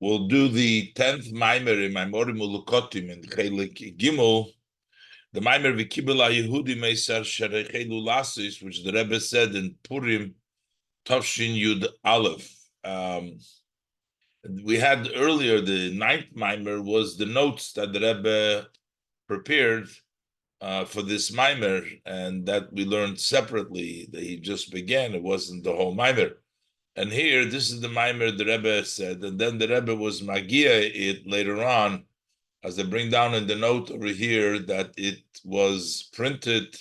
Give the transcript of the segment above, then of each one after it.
we'll do the 10th Maimer in Maimorim Ulukotim in Chelik Gimel, the Maimer וקבל היהודים מסר שהחלו לעשות, which the Rebbe said in Purim, תש"י Yud Aleph. We had earlier, the 9th Maimer was the notes that the Rebbe prepared for this Maimer, and that we learned separately, that he just began, it wasn't the whole Maimer. And here, this is the Maimer the Rebbe said, and then the Rebbe was Magia it later on, as they bring down in the note over here, that it was printed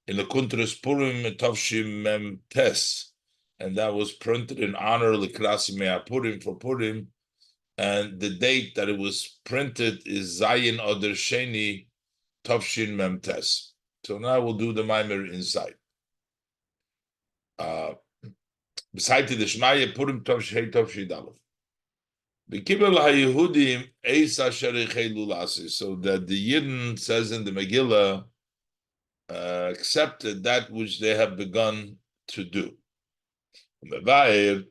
in the Kuntras Purim Tovshim Mem Tes, and that was printed in honor Likrasi Mea Purim for Purim, and the date that it was printed is Zayin Oder Sheni Tovshin Mem Tes. So now we'll do the Maimer inside. Beside the Shmaya Purim Tovshei Tovshi Dalef. וקבל היהודים עש אשר החלו לעשות, so that the Yidden says in the Megillah accepted that which they have begun to do. ומבאר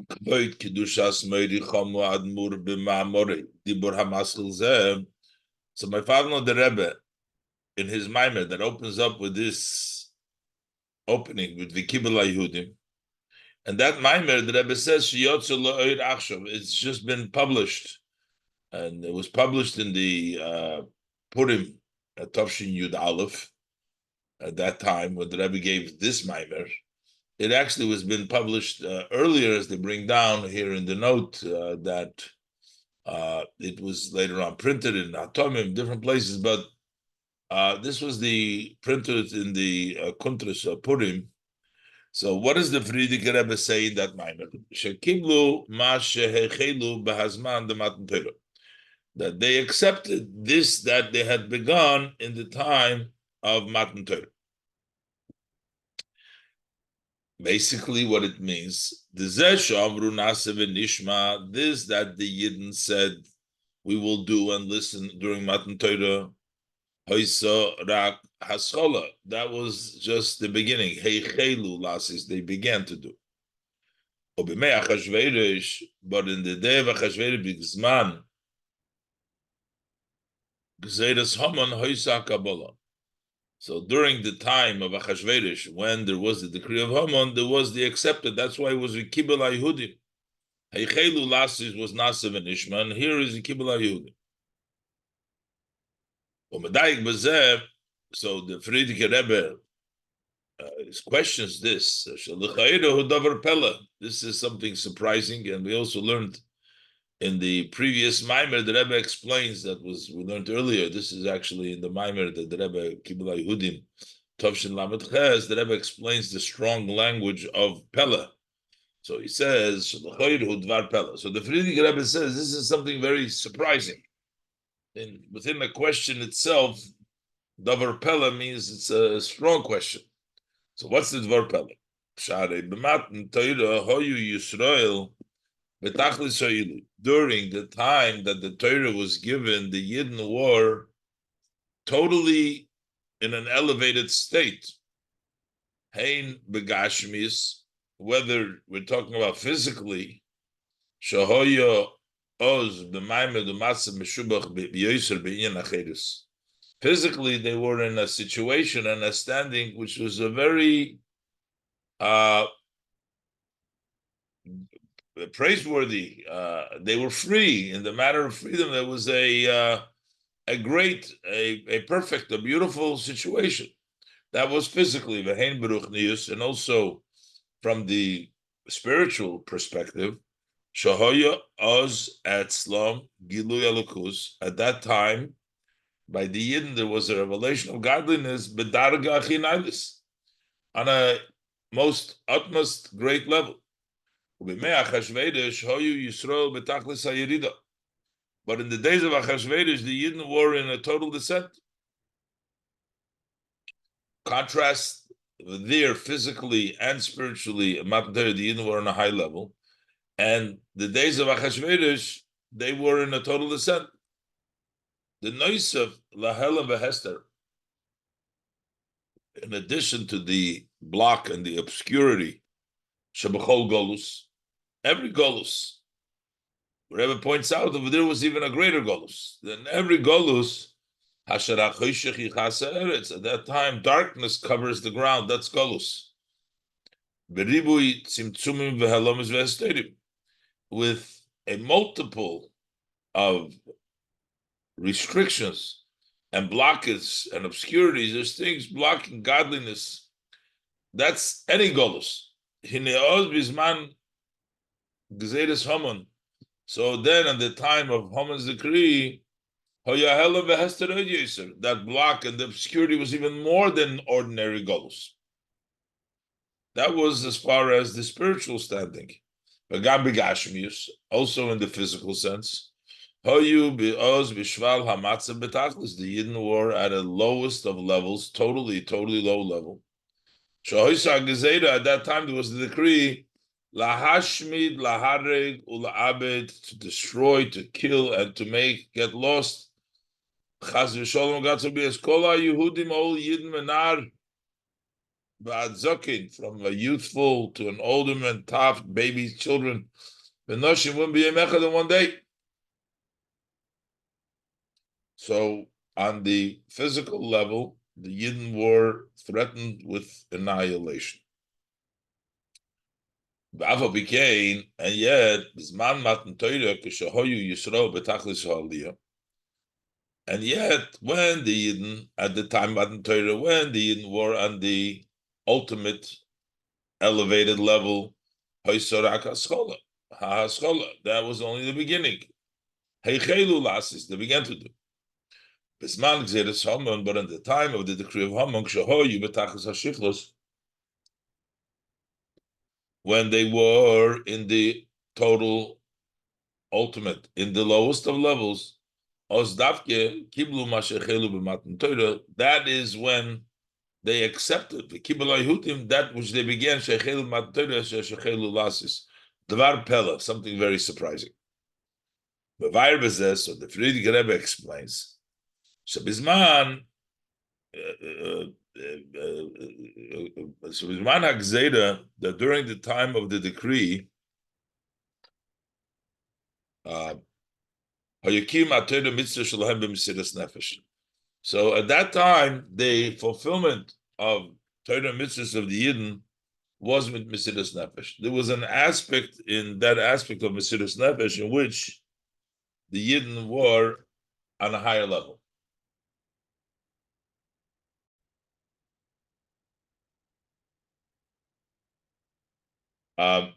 כבוד קדושת מורי חמו האדמו"ר במאמרי דיבור המסחל זה. So my father, the Rebbe, in his Maimer that opens up with this opening with וקבל היהודים, and that Maimer, the Rebbe says, it's just been published. And it was published in the Purim, Tavshin Yud Aleph, at that time, when the Rebbe gave this Maimer. It actually was been published earlier, as they bring down here in the note, that it was later on printed in Atomim, different places, but this was the printed in the Kuntras Purim. So what does the Frierdiker Rebbe say in that Maimer? Shekiblu ma shehechelu behazman de Matan Torah. That they accepted this that they had begun in the time of Matan Torah. Basically what it means, this that the Yidden said we will do and listen during Matan Torah, that was just the beginning. They began to do. But in the day of Achashverosh, so during the time of Achashverosh, when there was the decree of Haman, there was the accepted. That's why it was וקבל היהודים. Heichelu lasis was Nasav and Ishma, and here is וקבל היהודים. So the Frierdiker Rebbe questions this. This is something surprising, and we also learned in the previous Maimer, the Rebbe explains that we learned earlier. This is actually in the Maimer that the Rebbe Kibul Yehudim Tovshin Lamed Ches. The Rebbe explains the strong language of Pella. So he says, So the Frierdiker Rebbe says this is something very surprising. And within the question itself, Davar Pella means it's a strong question. So what's the Davar Pella? During the time that the Torah was given, the Yidden were totally in an elevated state. Hein begashmis, whether we're talking about physically, shahoya oz b'maymer d'matzah meshubach b'yoser b'inyan acherus. Physically, they were in a situation and a standing which was a very praiseworthy. They were free in the matter of freedom. There was a great, a perfect, a beautiful situation. That was physically v'hein beruchnius, and also from the spiritual perspective, shahoya oz atzlam gilui elokus. At that time, by the Yidden, there was a revelation of godliness, bedarga achinailis, on a most utmost great level. But in the days of Achashverosh, the Yidden were in a total descent. Contrast there physically and spiritually, the Yidden were on a high level, and the days of Achashverosh, they were in a total descent. The noise of Lahela Vehester, in addition to the block and the obscurity, Shabachol Golus, every golus. Rebbe points out over there was even a greater golus. Then every golus, at that time, darkness covers the ground. That's golus. With a multiple of restrictions and blockades and obscurities, there's things blocking godliness. That's any golus. So then, at the time of Haman's decree, that block and the obscurity was even more than ordinary golus. That was as far as the spiritual standing. Also in the physical sense. The Yidden were at a lowest of levels, totally low level. At that time, there was the decree lahashmid, lahareg, ula'abed, to destroy, to kill, and to get lost. Chaz v'sholom, God forbid, kol ha'Yehudim, all Yidden menar, from a youthful to an older man, tough, babies, children. Benoshim wouldn't be in one day. So on the physical level, the Yidden were threatened with annihilation. And yet, when the Yidden, at the time Matan Torah, when the Yidden were on the ultimate elevated level, that was only the beginning. They began to do. But in the time of the decree of Haman, when they were in the total ultimate, in the lowest of levels, that is when they accepted that which they began, Dvar Pella, something very surprising. So the Friedrich Rebbe explains, so Bisman Hagzeda, that during the time of the decree, so at that time, the fulfillment of Torah mitzvahs of the Yidden was with Mesiras Nefesh. There was an aspect in that aspect of Mesiras Nefesh in which the Yidden were on a higher level. The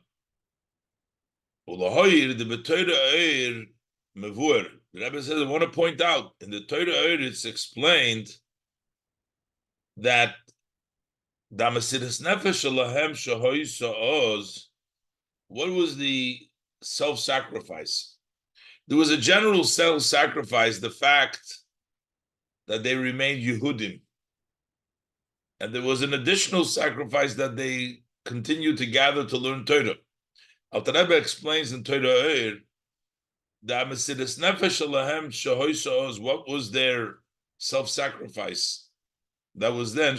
Rebbe says, I want to point out, in the Torah it's explained that what was the self-sacrifice? There was a general self-sacrifice, the fact that they remained Yehudim. And there was an additional sacrifice that they continued to gather to learn Torah. Alter Rebbe explains in Torah that Mesiras Nefesh Alahem Shahoy, what was their self-sacrifice? That was then,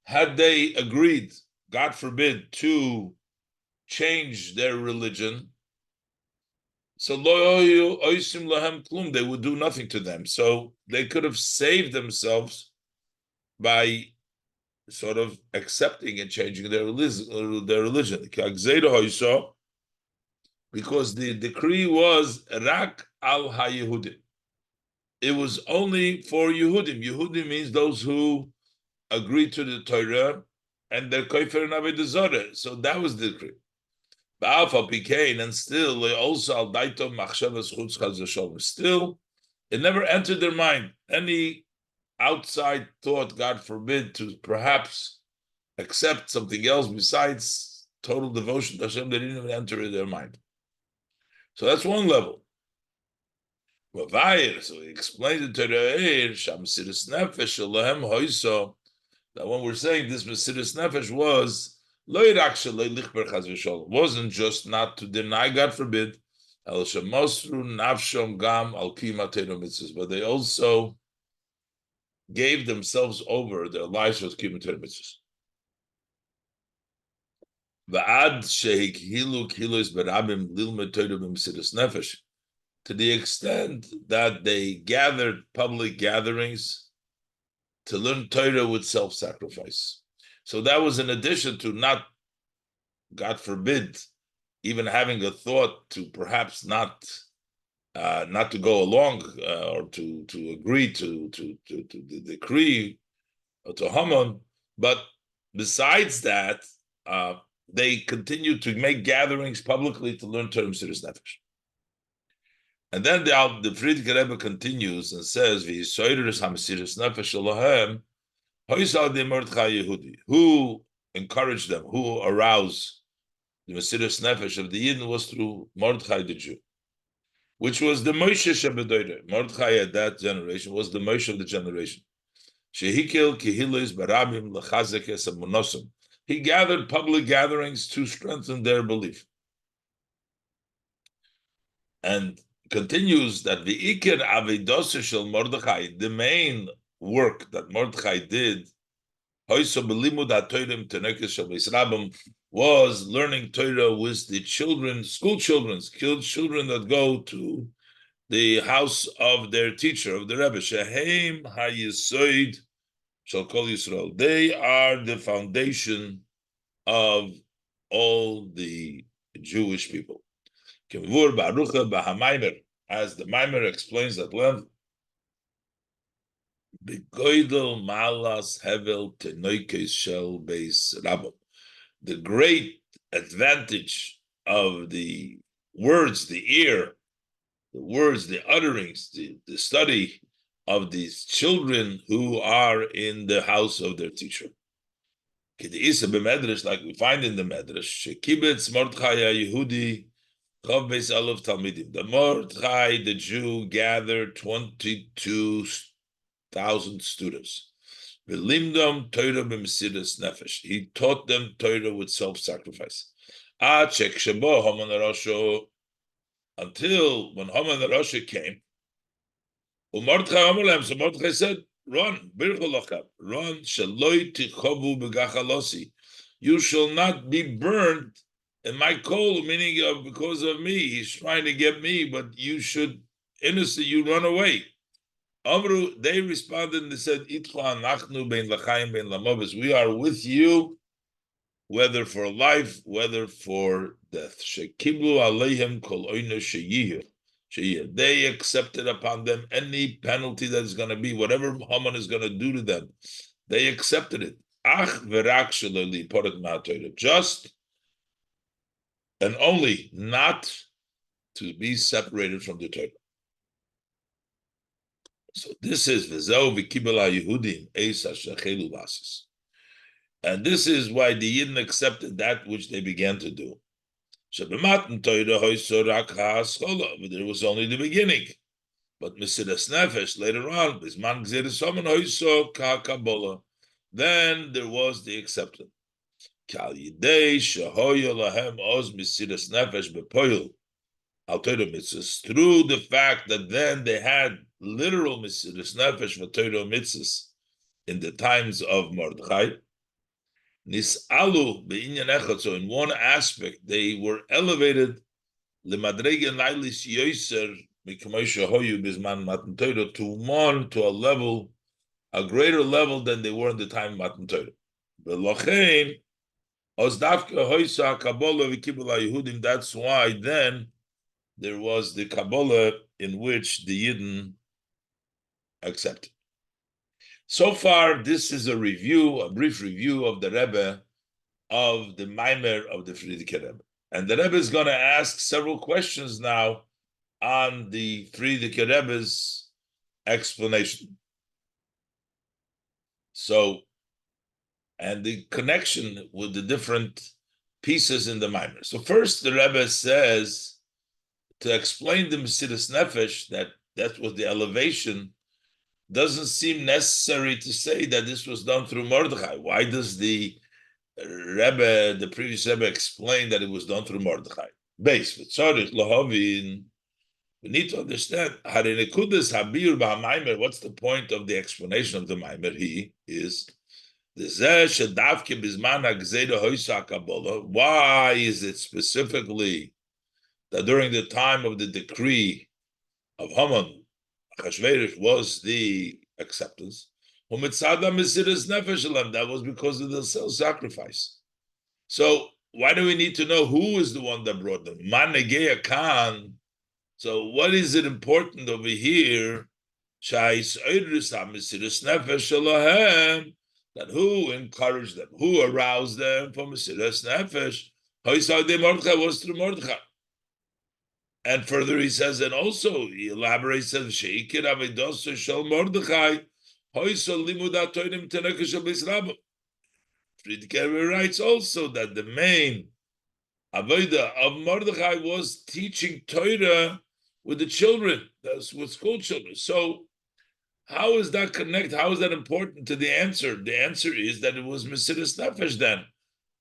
had they agreed, God forbid, to change their religion, so they would do nothing to them. So they could have saved themselves by sort of accepting and changing their religion. Because the decree was Rak al HaYehudim. It was only for Yehudim. Yehudim means those who agree to the Torah and they're Kofer and Avodah Zarah. So that was the decree. And still, also still, it never entered their mind any outside thought, God forbid, to perhaps accept something else besides total devotion to Hashem. They didn't even enter in their mind. So that's one level. So he explained to the that when we're saying this Mesiras Nefesh wasn't just not to deny, God forbid, but they also gave themselves over, their lives with Kiyum Torah mitzvahs. V'ad shehikhilu kilos berabim lilmed Torah b'mesiras nefesh, to the extent that they gathered public gatherings to learn Torah with self-sacrifice. So that was in addition to not, God forbid, even having a thought to perhaps not to go along or to agree to the decree or to Haman, but besides that, they continued to make gatherings publicly to learn Torah Mesiras Nefesh. And then the Frierdiker Rebbe continues and says, "V'yisoyres hamesiras nefesh Elohem, hoysal de Mordechai Yehudi." Who encouraged them? Who aroused the Mesiras Nefesh of the Yidden was through Mordechai the Jew, which was the Moshe Shebedoire. Mordechai at that generation was the Moshe of the generation. Shehikil kihilos barabim lechazek es amunosim. He gathered public gatherings to strengthen their belief. And continues that the Iker Avedose Shel Mordechai, the main work that Mordechai did, was learning Torah with the children, school children that go to the house of their teacher, of the Rebbe. Sheheim HaYesoid Shel Kol Yisrael. They are the foundation of all the Jewish people. As the Maimer explains at length, the great advantage of the words, the words, the utterings, the study of these children who are in the house of their teacher. Like we find in the Medrash, Yehudi. The Mordechai, the Jew, gathered 22,000 students. He taught them Torah with self-sacrifice. Until when Haman the Rasha came, so Mordechai said, "Run, run, you shall not be burned in my coal," meaning because of me. He's trying to get me, but you should, innocent, you run away. Amru, they responded and they said, we are with you, whether for life, whether for death. They accepted upon them any penalty that is going to be, whatever Haman is going to do to them. They accepted it. Just and only not to be separated from the Torah. So this is v'zeu v'kibel haYehudim eis asher chelu lasos, and this is why the Yidden accepted that which they began to do. Shebematan Torah hoyso rak ha'aschola, but it was only the beginning. But Mesiras Nefesh later on, bisman gzeres Haman hoyso ka'kabola, then there was the acceptance. Through the fact that then they had literal Mesiras Nefesh for Torah mitzvahs in the times of Mordechai. Nisalu be'inyan echad, so in one aspect they were elevated lemadrege nailis yoser mikamoisha hoyu bisman matan Torah, to a level, a greater level than they were in the time of Matan Torah. V'lochein that's why then there was the Kabbalah in which the Yidden accepted. So far, this is a brief review of the Rebbe, of the Maimer of the Frierdiker Rebbe. And the Rebbe is going to ask several questions now on the Frierdiker Rebbe's explanation. So, and the connection with the different pieces in the Maimer. So first, the Rebbe says, to explain the Mesiras Nefesh, that was the elevation, doesn't seem necessary to say that this was done through Mordechai. Why does the Rebbe, the previous Rebbe, explain that it was done through Mordechai? Base, we need to understand, what's the point of the explanation of the Maimer? He is Why is it specifically that during the time of the decree of Haman, Achashverosh was the acceptance? That was because of the self-sacrifice. So why do we need to know who is the one that brought them? So what is it important over here? That who encouraged them, who aroused them for Mesiras Nefesh? Mordechai was through Mordechai. And further he says, and also he elaborates, says, Sheikir Avidosu Shel Mordechai, Hoysol Limudat Toinim Tenekah Shel Beis Rabba. Friedker writes also that the main avodah of Mordechai was teaching Torah with the children, that's with school children. So how is that connect? How is that important to the answer? The answer is that it was Mesiras Nefesh then.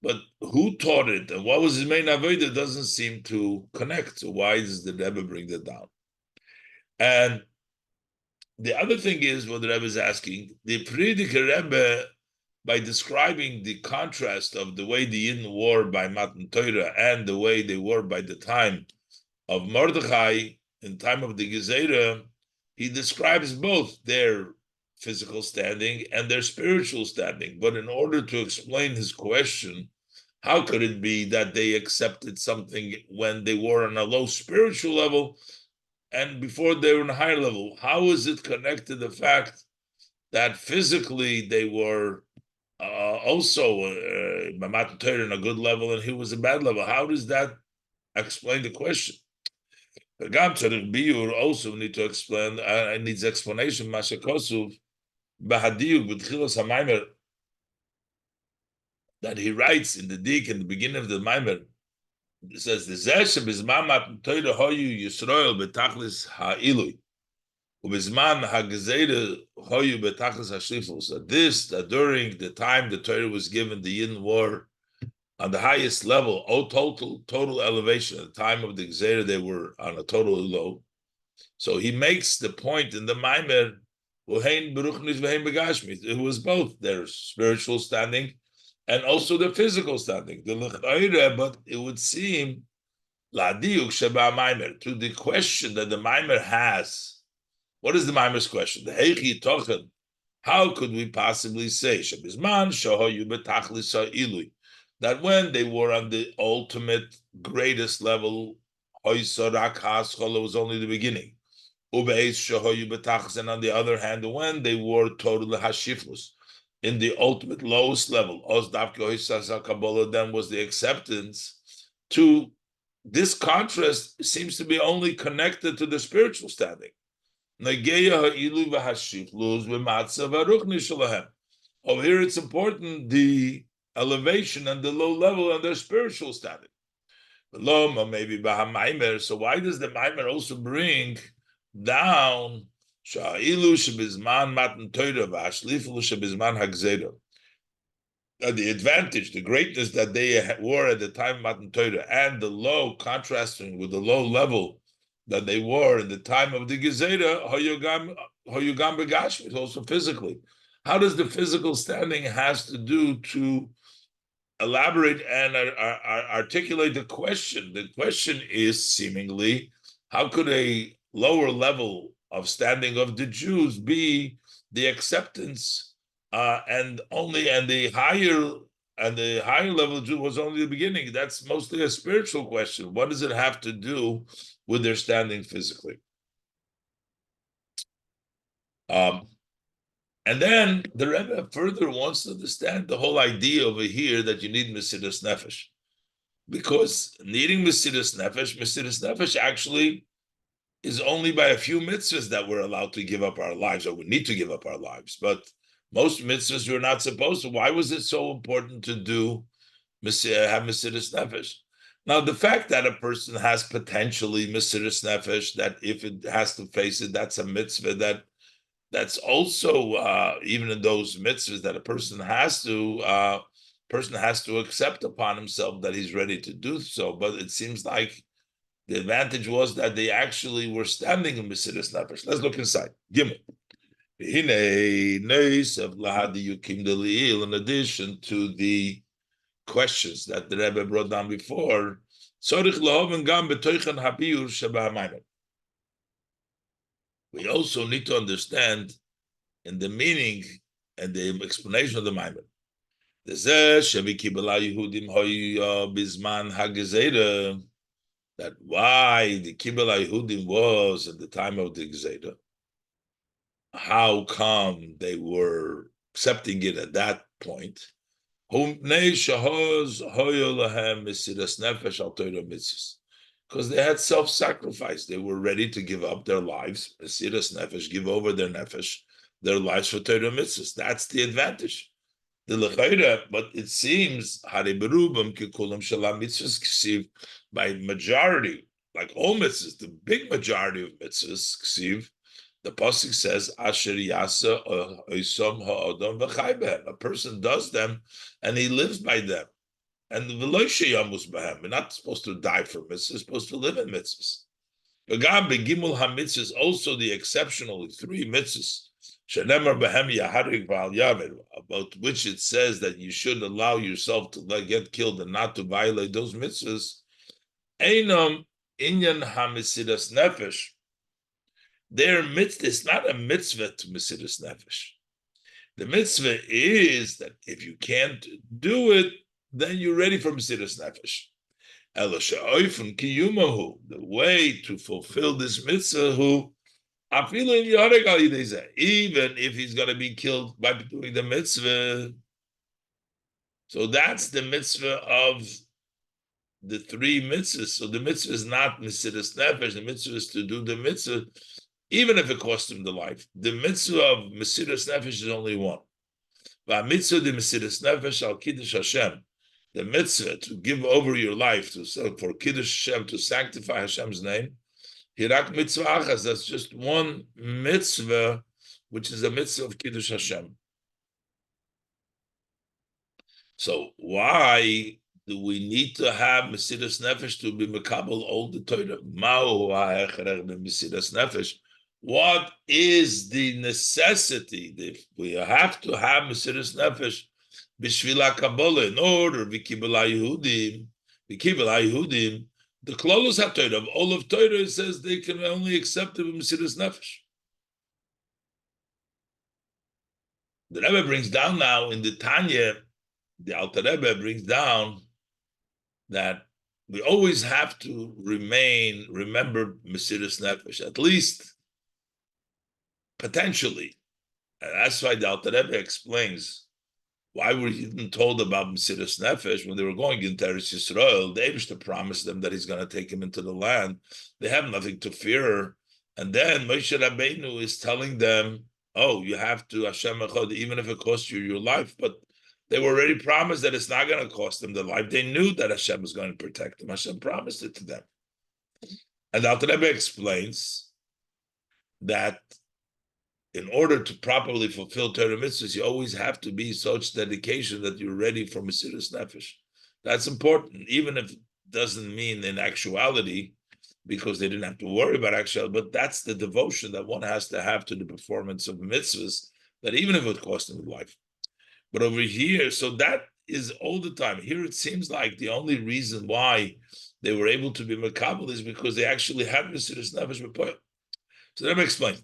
But who taught it and what was his main avodah doesn't seem to connect. So why does the Rebbe bring that down? And the other thing is what the Rebbe is asking, the Friedker Rebbe, by describing the contrast of the way the Yidden were by Matan Torah and the way they were by the time of Mordechai, in time of the Gezerah, he describes both their physical standing and their spiritual standing. But in order to explain his question, how could it be that they accepted something when they were on a low spiritual level and before they were on a higher level? How is it connected to the fact that physically they were also Matan Torah in a good level and he was a bad level? How does that explain the question? The Gam Tzarich Biur also need to explain. It needs explanation. Masha Kosuv Bahadiyuk B'Tchilas HaMaimer, that he writes in the dik in the beginning of the Maimer. It says the Zeshe B'Zman Matan Torah Hoyu Yisrael B'Tachlis Ha'ilui U'B'Zman HaGezeira Hoyu B'Tachlis HaShlifus. That during the time the Torah was given, the Yidden were on the highest level, total elevation. At the time of the Gzeira, they were on a total low. So he makes the point in the Maimer, it was both their spiritual standing and also their physical standing. But it would seem, to the question that the Maimer has, what is the Maimer's question? The Heichi Tochen, how could we possibly say, that when they were on the ultimate, greatest level, was only the beginning. And on the other hand, when they were totally hashiflus, in the ultimate lowest level, then was the acceptance. To this contrast seems to be only connected to the spiritual standing. Over here, it's important the elevation and the low level and their spiritual standing. Maybe Bahamaimer. So why does the Maimer also bring down the advantage, the greatness that they were at the time of Matan Torah, and the low, contrasting with the low level that they were in the time of the Gezerah, Hoyugam Begashmi, also physically. How does the physical standing has to do to elaborate and articulate the question? The question is seemingly, how could a lower level of standing of the Jews be the acceptance, and the higher level Jew was only the beginning? That's mostly a spiritual question. What does it have to do with their standing physically? And then the Rebbe further wants to understand the whole idea over here that you need Mesiras Nefesh. Because needing Mesiras Nefesh actually is only by a few mitzvahs that we're allowed to give up our lives, or we need to give up our lives. But most mitzvahs we're not supposed to. Why was it so important to have Mesiras Nefesh? Now, the fact that a person has potentially Mesiras Nefesh, that if it has to face it, that's a mitzvah that's also even in those mitzvahs that a person has to accept upon himself that he's ready to do so. But it seems like the advantage was that they actually were standing in Mesiras Nefesh. Let's look inside. Gimel. In addition to the questions that the Rebbe brought down before, we also need to understand in the meaning and the explanation of the Maimer. That why the Kibbutz Yehudim was at the time of the Gezerah, how come they were accepting it at that point? Because they had self-sacrifice. They were ready to give up their lives, mesiras nefesh, give over their nefesh, their lives for Torah mitzvahs. That's the advantage. The lechayra, but it seems by majority, like all mitzvahs, the big majority of mitzvahs, the pasuk says, "Asher yasa oisom ha'adam v'chai." A person does them, and he lives by them. And v'lo sheyamus b'hem. We're not supposed to die for mitzvahs; we're supposed to live in mitzvahs. V'gam begimul hamitzvahs, also the exceptionally 3 mitzvahs. Shenemar b'hem yaharik v'al yaver, about which it says that you should allow yourself to get killed and not to violate those mitzvahs. Einam inyan hamisidas nefesh. Their mitzvah is not a mitzvah to mesiras nefesh. The mitzvah is that if you can't do it, then you're ready for mesiras nefesh. The way to fulfill this mitzvah, even if he's going to be killed by doing the mitzvah. So that's the mitzvah of the 3 mitzvahs. So the mitzvah is not mesiras nefesh. The mitzvah is to do the mitzvah, even if it cost him the life. The mitzvah of mesiras nefesh is only one. The mitzvah de mesiras nefesh al kiddush Hashem. The mitzvah to give over your life for kiddush Hashem, to sanctify Hashem's name. Hirak mitzvah achas. That's just one mitzvah, which is the mitzvah of kiddush Hashem. So why do we need to have mesiras nefesh to be mekabel all the Torah? Ma'u ha'echeret b'mesiras nefesh. What is the necessity? We have to have mesiras nefesh b'shvila kabbalah in order v'kibel Yehudim. The klolos haTorah of all of Torah says they can only accept it with mesiras nefesh. The Rebbe brings down now in the Tanya, the Alter Rebbe brings down that we always have to remember mesiras nefesh, at least potentially. And that's why the Alter Rebbe explains why were he even told about mesiras nefesh when they were going into Eretz Yisrael. The Eibishter promised them that he's going to take him into the land. They have nothing to fear. And then Moshe Rabbeinu is telling them, oh, you have to Hashem echad, even if it costs you your life. But they were already promised that it's not going to cost them their life. They knew that Hashem was going to protect them. Hashem promised it to them. And Alter Rebbe explains that in order to properly fulfill Torah mitzvahs, you always have to be such dedication that you're ready for mesiras nefesh. That's important, even if it doesn't mean in actuality, because they didn't have to worry about actuality, but that's the devotion that one has to have to the performance of mitzvahs, that even if it cost them life. But over here, so that is all the time. Here it seems like the only reason why they were able to be mekabel is because they actually had mesiras nefesh b'poel. So let me explain.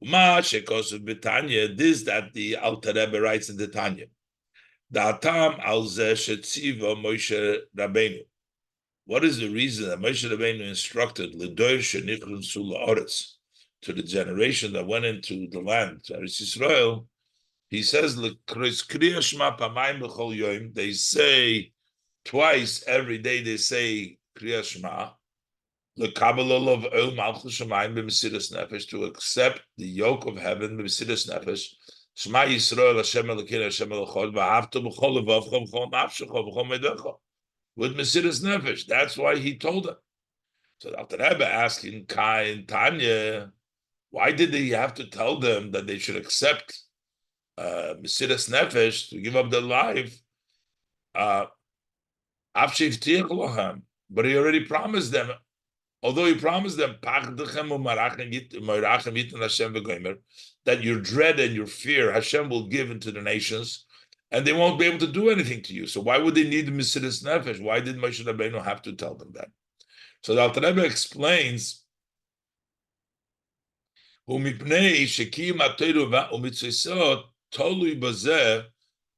This that the Alter Rebbe writes in the Tanya. Da'atam al zeh shetziva Moshe Rabbeinu. What is the reason that Moshe Rabbeinu instructed l'dor shenichronsu la'aretz, to the generation that went into the land, to Eretz Yisrael? He says, they say twice every day, they say Kriya Shema, to accept the yoke of heaven, b'mesiras nefesh. Shema Yisrael, Hashem Elokeinu, Hashem Elochad, v'ahavta b'chol levavcha, b'chol nafshecha, b'chol meidecha. With mesiras nefesh, that's why he told them. So the Alter Rebbe asking Kai and Tanya, why did he have to tell them that they should accept mesiras nefesh, to give up their life? But he already promised them Although he promised them that your dread and your fear Hashem will give into the nations, and they won't be able to do anything to you. So why would they need the Mesiras Nefesh? Why did Moshe Rabbeinu have to tell them that? So the Alter Rebbe explains,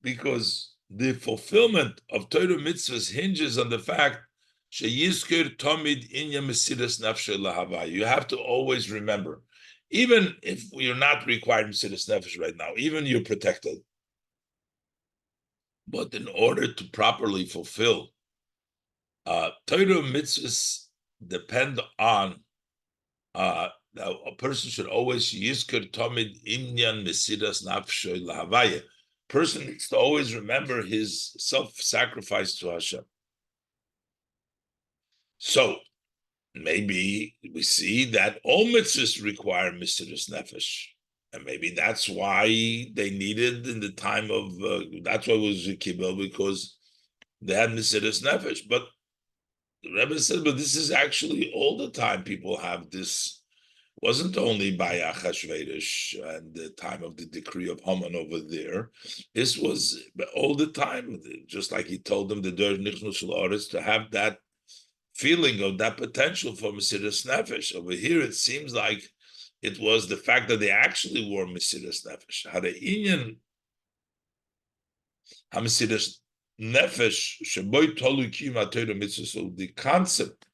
because the fulfillment of Torah mitzvahs hinges on the fact you have to always remember, even if you're not required Mesiras Nefesh right now, even you're protected. But in order to properly fulfill Torah mitzvahs depend on a person should always yizker tomid inyan mesiras nafsho lahavaya. Person needs to always remember his self-sacrifice to Hashem. So maybe we see that all mitzvahs require mesiras nefesh, and maybe that's why they needed in the time of that's why it was וקבל, because they had mesiras nefesh. But the Rebbe said, but this is actually all the time people have this. It wasn't only by Achashverosh and the time of the decree of Haman over there. This was all the time, just like he told them the Der Nichnu Shel Oretz, to have that feeling of that potential for Mesiras Nefesh. Over here, it seems like it was the fact that they actually were Mesiras Nefesh. Inyan HaMesiras Nefesh Sheboy Tolu Kiyum HaTorah Mitzvah. So the concept,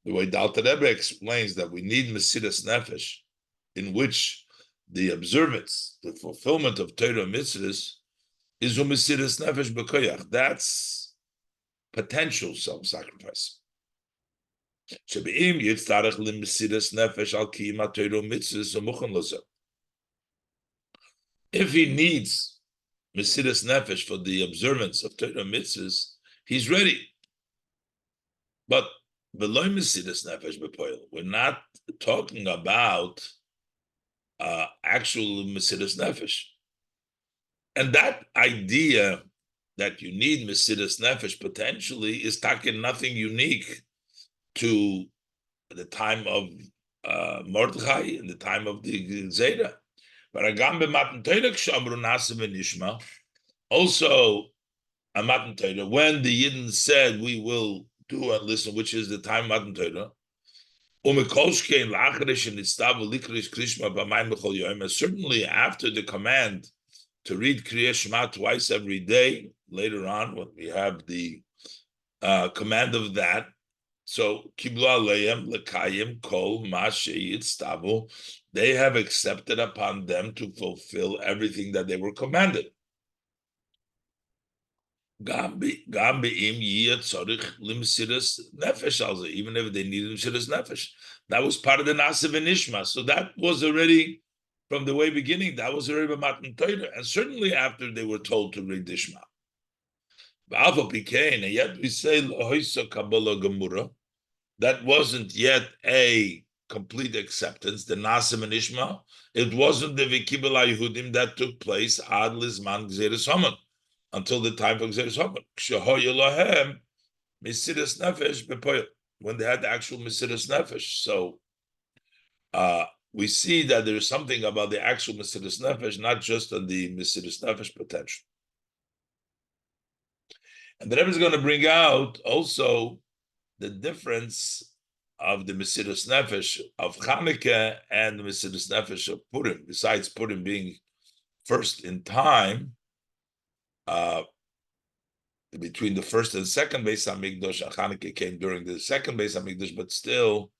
the way the Alter Rebbe explains that we need Mesiras Nefesh, in which the observance, the fulfillment of Torah mitzvahs is Mesiras Nefesh b'koyach. That's potential self-sacrifice. If he needs Mesiras Nefesh for the observance of Torah mitzvahs, he's ready. But below Mesiras Nefesh b'poil, we're not talking about actual Mesiras Nefesh. And that idea that you need Mesiras Nefesh potentially is talking nothing unique to the time of Mordechai and the time of the Zera. But also a Matan Torah, when the Yidden said we will do and listen, which is the time of Matan Torah, certainly after the command to read Kriyas Shema twice every day, later on when we have the command of that, so Kiblu Aleim Lekayim Kol Ma Sheyitztavu, they have accepted upon them to fulfill everything that they were commanded. Even if they needed Mesiras Nefesh, that was part of the Nasiv Nishma. So that was already from the way beginning. That was already Matan Torah, and certainly after they were told to read Dishma. And yet we say that wasn't yet a complete acceptance. The Nasiv Nishma, it wasn't the וקבל היהודים that took place ad lizman gzeres Haman, until the time of Gzeres Haman. Mesiras Nefesh b'poil, when they had the actual Mesiras Nefesh. So we see that there is something about the actual Mesiras Nefesh, not just on the Mesiras Nefesh potential. And the Rebbe is going to bring out also the difference of the Mesiras Nefesh of Chanukah and the Mesiras Nefesh of Purim. Besides Purim being first in time, between the first and second Beis Hamikdash, and Chanukah came during the second Beis Hamikdash, but still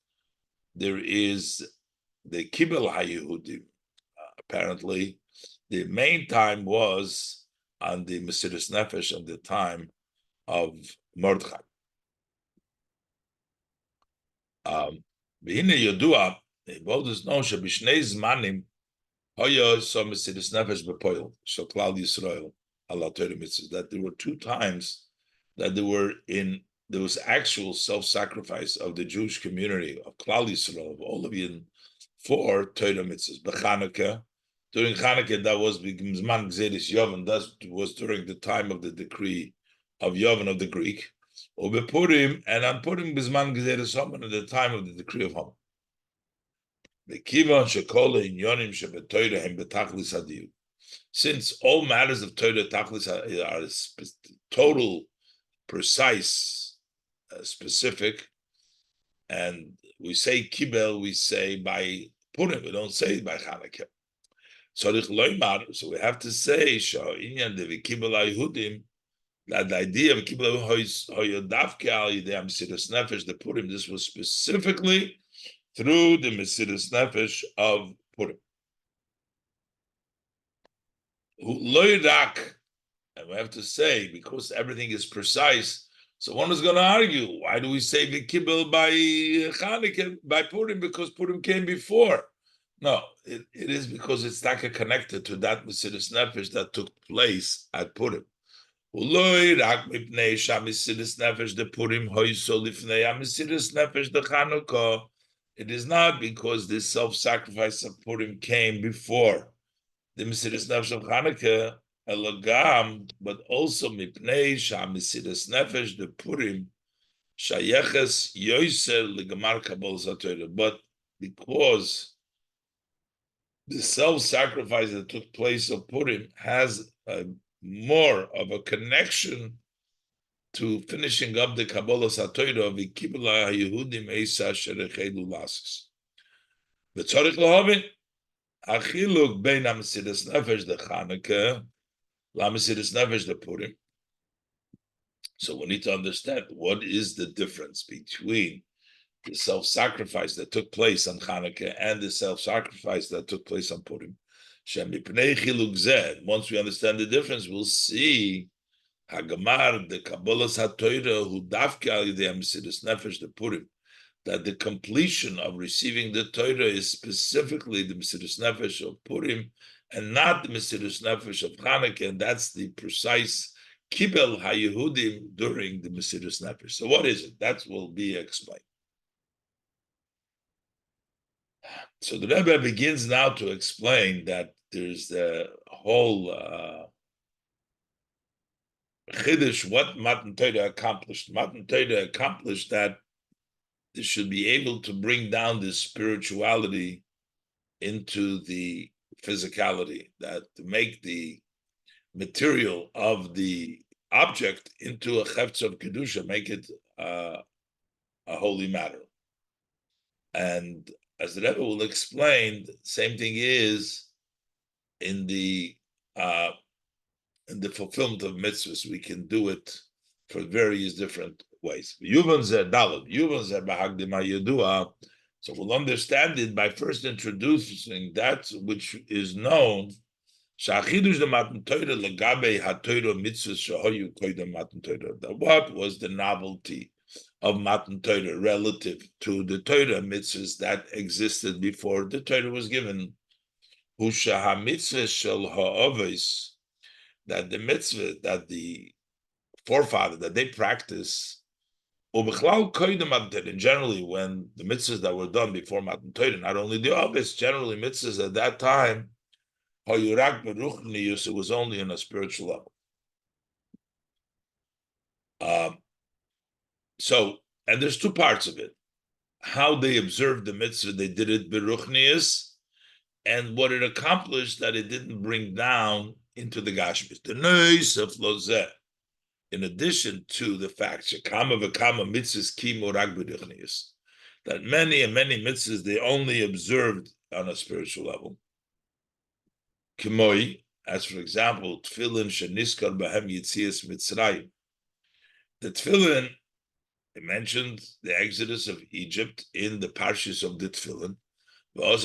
there is the Kibel HaYehudim. Apparently, the main time was on the Mesiras Nefesh at the time of Mordechai. V'hine Yodua, both is known shebishnei zmanim hoya so Mesiras Nefesh b'poil shel Klal Yisrael ala Torah mitzvahs, that there were two times that there was actual self-sacrifice of the Jewish community of Klal Yisrael, of all of Yidden, for Torah mitzvahs. B'Chanukah, during Chanukah, that was Zman Gzeris Yovan, that was during the time of the decree of Yovan of the Greek. Or Purim, and on Purim Bisman Gezeres Haman, at the time of the decree of Haman. Since all matters of Torah Tachlis are total, precise, specific, and we say Kibel, we say by Purim, we don't say it by Chanukah. So we have to say that the idea of Kibel the Purim, this was specifically through the Mesiras Nefesh of Purim. And we have to say, because everything is precise, so one is going to argue, why do we say V'kibel by Chanukah, by Purim? Because Purim came before. No, it is because it's not connected to that Mesiras Nefesh that took place at Purim. It is not because the self-sacrifice of Purim came before the Mesiras Nefesh of Chanukah, Elagam, but also Mipnei Mesiras Nefesh the Purim Shayeches Yoser Legamar Kabbalah Torah. But because the self-sacrifice that took place of Purim has more of a connection to finishing up the Kabbalah Torah of Kibla Yehudim Eisa Sherechelu Lasis. V'tzorich lahavin achiluk bein Mesiras Nefesh the Chanukah la Mesiras Nefesh the Purim. So we need to understand what is the difference between the self-sacrifice that took place on Chanukah and the self-sacrifice that took place on Purim. Once we understand the difference, we'll see Hagamar, the Kabbalah HaTorah, who dafke al yidei Mesiras Nefesh the Purim, that the completion of receiving the Torah is specifically the Mesiras Nefesh of Purim and not the Mesiras Nefesh of Chanukah, and that's the precise Kibel HaYehudim during the Mesiras Nefesh. So what is it? That will be explained. So the Rebbe begins now to explain that there's the whole Chiddush, what Matan Torah accomplished. Matan Torah accomplished that they should be able to bring down this spirituality into the physicality, that to make the material of the object into a chefetz of kedusha, make it a holy matter. And as the Rebbe will explain, the same thing is in the fulfillment of mitzvahs. We can do it for various different ways. So we'll understand it by first introducing that which is known. What was the novelty of Matan Torah relative to the Torah mitzvahs that existed before the Torah was given? That the mitzvah that the forefather that they practice, and generally when the mitzvahs that were done before Matan Torah, not only the obvious, generally mitzvahs at that time, it was only on a spiritual level. So, and there's two parts of it. How they observed the mitzvah, they did it beruchnius, and what it accomplished that it didn't bring down into the Gashmis. The noise of Lozeh, in addition to the fact shekama v'kama mitzvahs kimu rag beruchnius, that many and many mitzvahs they only observed on a spiritual level. Kimoi, as for example, tefillin sheniskar b'hem yitzias Mitzrayim. The tefillin, it mentioned the exodus of Egypt in the parshas of the tefillin. At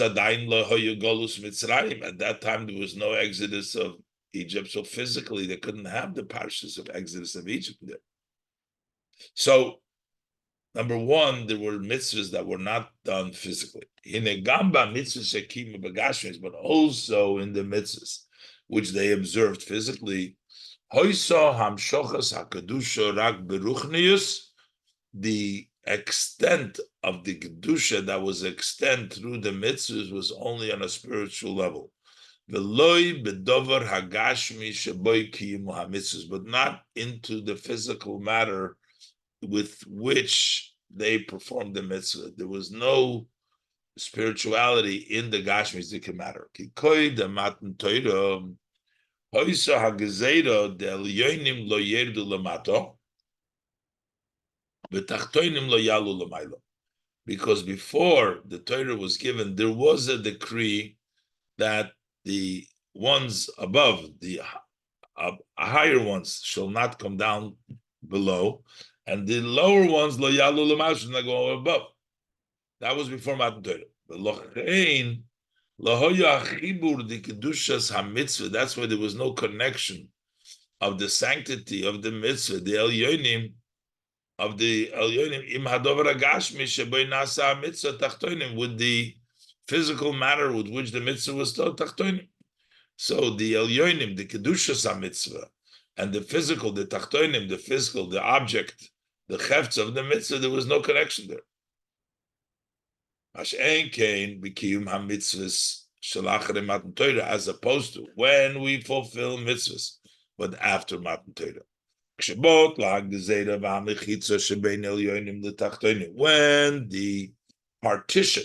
that time, there was no exodus of Egypt, so physically they couldn't have the parshas of exodus of Egypt there. So, number one, there were mitzvahs that were not done physically. But also in the mitzvahs, which they observed physically, the extent of the kedusha that was extended through the mitzvahs was only on a spiritual level. But not into the physical matter with which they performed the mitzvah. There was no spirituality in the Gashmizdika matter. Kikoi the matan Torah, hoisa hagezeira del yoinim lo yerdu lamato, betachtoinim lo yalu lamailo. Because before the Torah was given, there was a decree that the ones above, the higher ones, shall not come down below, and the lower ones, lo yalu lamailo, should not go above. That was before Matan Torah. That's why there was no connection of the sanctity of the mitzvah, the elyonim, of the elyonim, im hadover agashmi shebei nasa mitzvah tachtonim, with the physical matter with which the mitzvah was told tachtonim. So the elyonim, the kedushas mitzvah, and the physical, the tachtonim, the physical, the object, the chefts of the mitzvah, there was no connection there. As opposed to when we fulfill mitzvahs, but after Matan Torah. When the partition,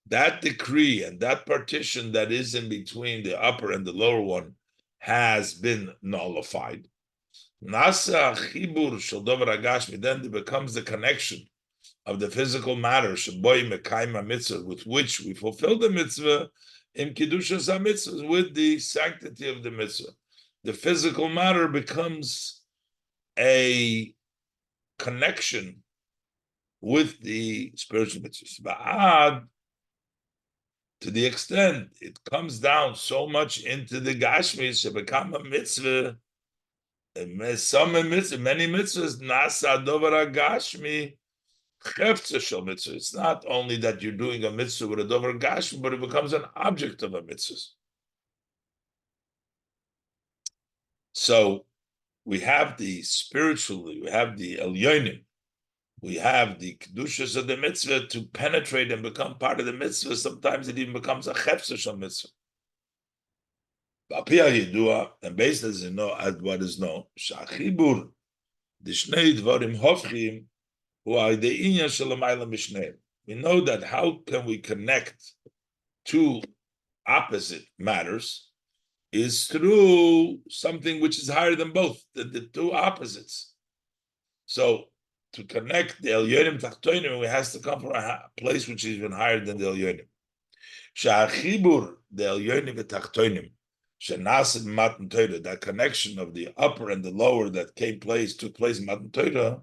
that decree and that partition that is in between the upper and the lower one has been nullified, then there becomes the connection of the physical matter, with which we fulfill the mitzvah, in Kedushas HaMitzvah, with the sanctity of the mitzvah. The physical matter becomes a connection with the spiritual mitzvahs. To the extent it comes down so much into the Gashmis, to become a mitzvah, many mitzvahs, Nasa Dovar Gashmi, it's not only that you're doing a mitzvah with a dover gashmi, but it becomes an object of a mitzvah. So we have the spiritually, we have the elyonim, we have the kedushas of the mitzvah to penetrate and become part of the mitzvah. Sometimes it even becomes a chefzer of mitzvah. And based as what is known, shachibur the shnei dvarim hofchim. We know that how can we connect two opposite matters is through something which is higher than both, the two opposites. So to connect the elyonim tachtonim, it has to come from a place which is even higher than the elyonim. Sha'achibur the elyonim tachtonim, shenasid matan Torah, that connection of the upper and the lower that took place in matan Torah,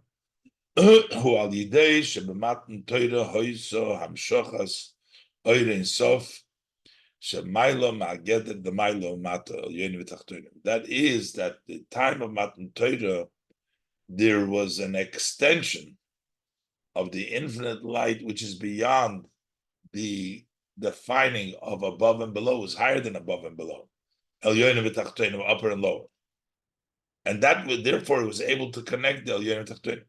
who al yidei shebematan Torah hoiso hamshochas oirein sof shemaylo ma'agedet the maylo mata elyonim v'tachtonim. That is that the time of matan Torah there was an extension of the infinite light which is beyond the defining of above and below, is higher than above and below. Elyonim v'tachtonim, upper and lower, and that therefore it was able to connect the elyonim v'tachtonim.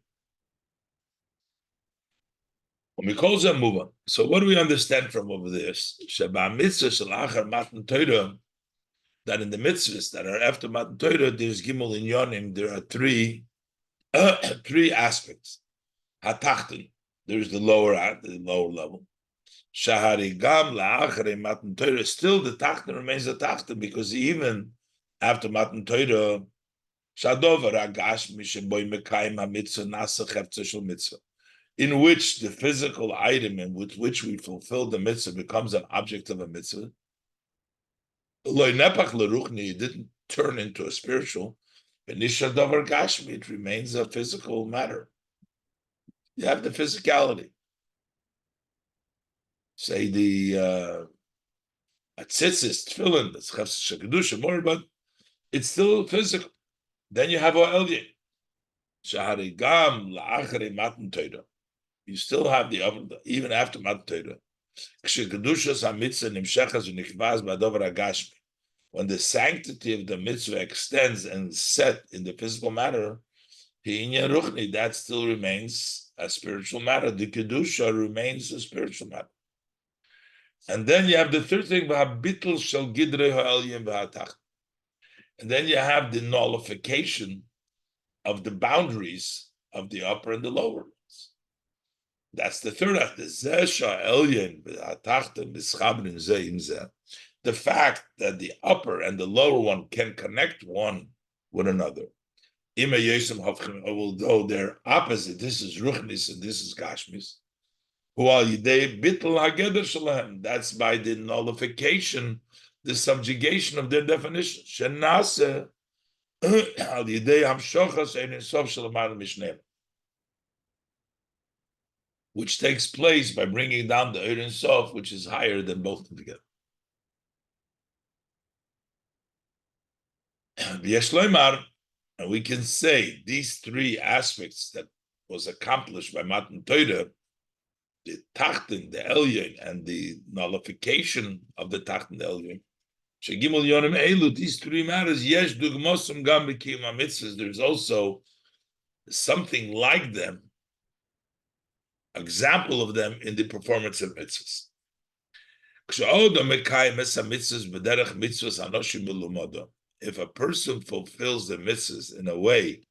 So what do we understand from over this? That in the mitzvahs that are after Matan Torah, there's Gimel Inyonim, there are three aspects. Hatachten, there's the lower level. Shaharigam la'acharei Matan Torah, still the Tachten remains the Tachten, because even after Matan Torah, Shadover Agash Misheboy Mekayim HaMitzvah Nasa Cheftzah Shel Mitzvah, in which the physical item in which we fulfill the mitzvah becomes an object of a mitzvah. It didn't turn into a spiritual. It remains a physical matter. You have the physicality. Say the h'tshii, tefillin, that's chefs shekadusha more, but it's still physical. Then you have O'elye. Shaharigam la'acharei Matan Torah. You still have the oven, even after Matan Torah. When the sanctity of the mitzvah extends and is set in the physical matter, that still remains a spiritual matter. The kedusha remains a spiritual matter. And then you have the third thing, and then you have the nullification of the boundaries of the upper and the lower ones. That's the third act. The fact that the upper and the lower one can connect one with another. Although they're opposite, this is Ruchnis and this is Gashmis. That's by the nullification, the subjugation of their definition. Which takes place by bringing down the Ein Sof, which is higher than both of them together. And we can say these three aspects that was accomplished by Matan Torah, the Tachten, the Elyon, and the nullification of the Tachten, the Elyon. These three matters, there's also something like them, example of them in the performance of mitzvahs. If a person fulfills the mitzvahs in a way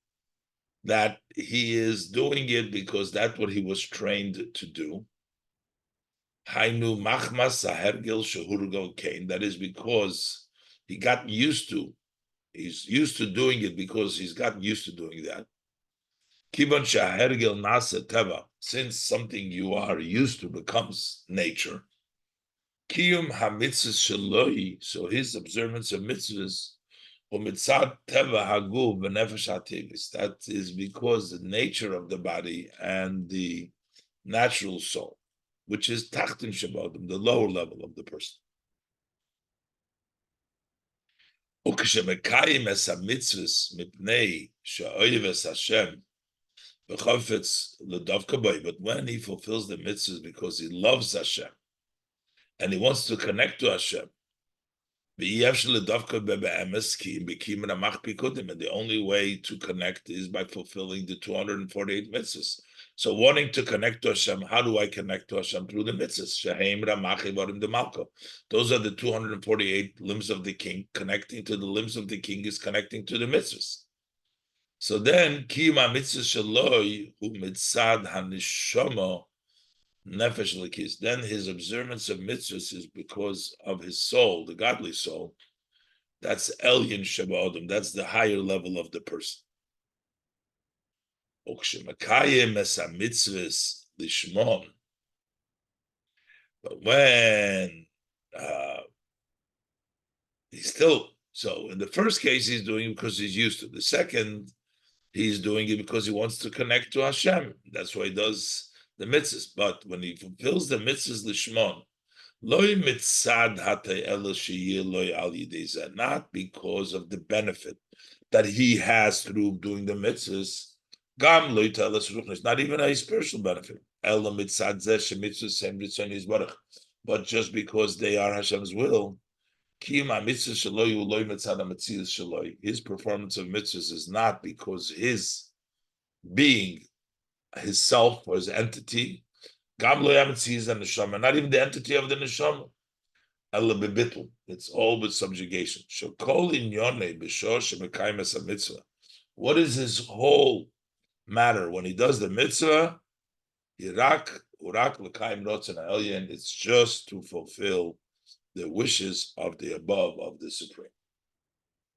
that he is doing it because that's what he was trained to do, that is because he got used to, he's used to doing it because he's gotten used to doing that. Since something you are used to becomes nature, so his observance of mitzvahs, that is because the nature of the body and the natural soul, which is tachtin shabadim, the lower level of the person. But when he fulfills the mitzvahs because he loves Hashem and he wants to connect to Hashem, and the only way to connect is by fulfilling the 248 mitzvahs. So wanting to connect to Hashem, how do I connect to Hashem? Through the mitzvahs. Those are the 248 limbs of the king. Connecting to the limbs of the king is connecting to the mitzvahs. So then, then his observance of mitzvahs is because of his soul, the godly soul. That's Elyon Shabbat. That's the higher level of the person. But when he's still, so in the first case, he's doing it because he's used to. The second, he's doing it because he wants to connect to Hashem. That's why he does the mitzvahs. But when he fulfills the mitzvahs lishmon, not because of the benefit that he has through doing the mitzvahs, not even a spiritual benefit, but just because they are Hashem's will. His performance of mitzvahs is not because his being, his self or his entity, not even the entity of the neshama. It's all with subjugation. What is his whole matter when he does the mitzvah? It's just to fulfill the wishes of the above, of the Supreme.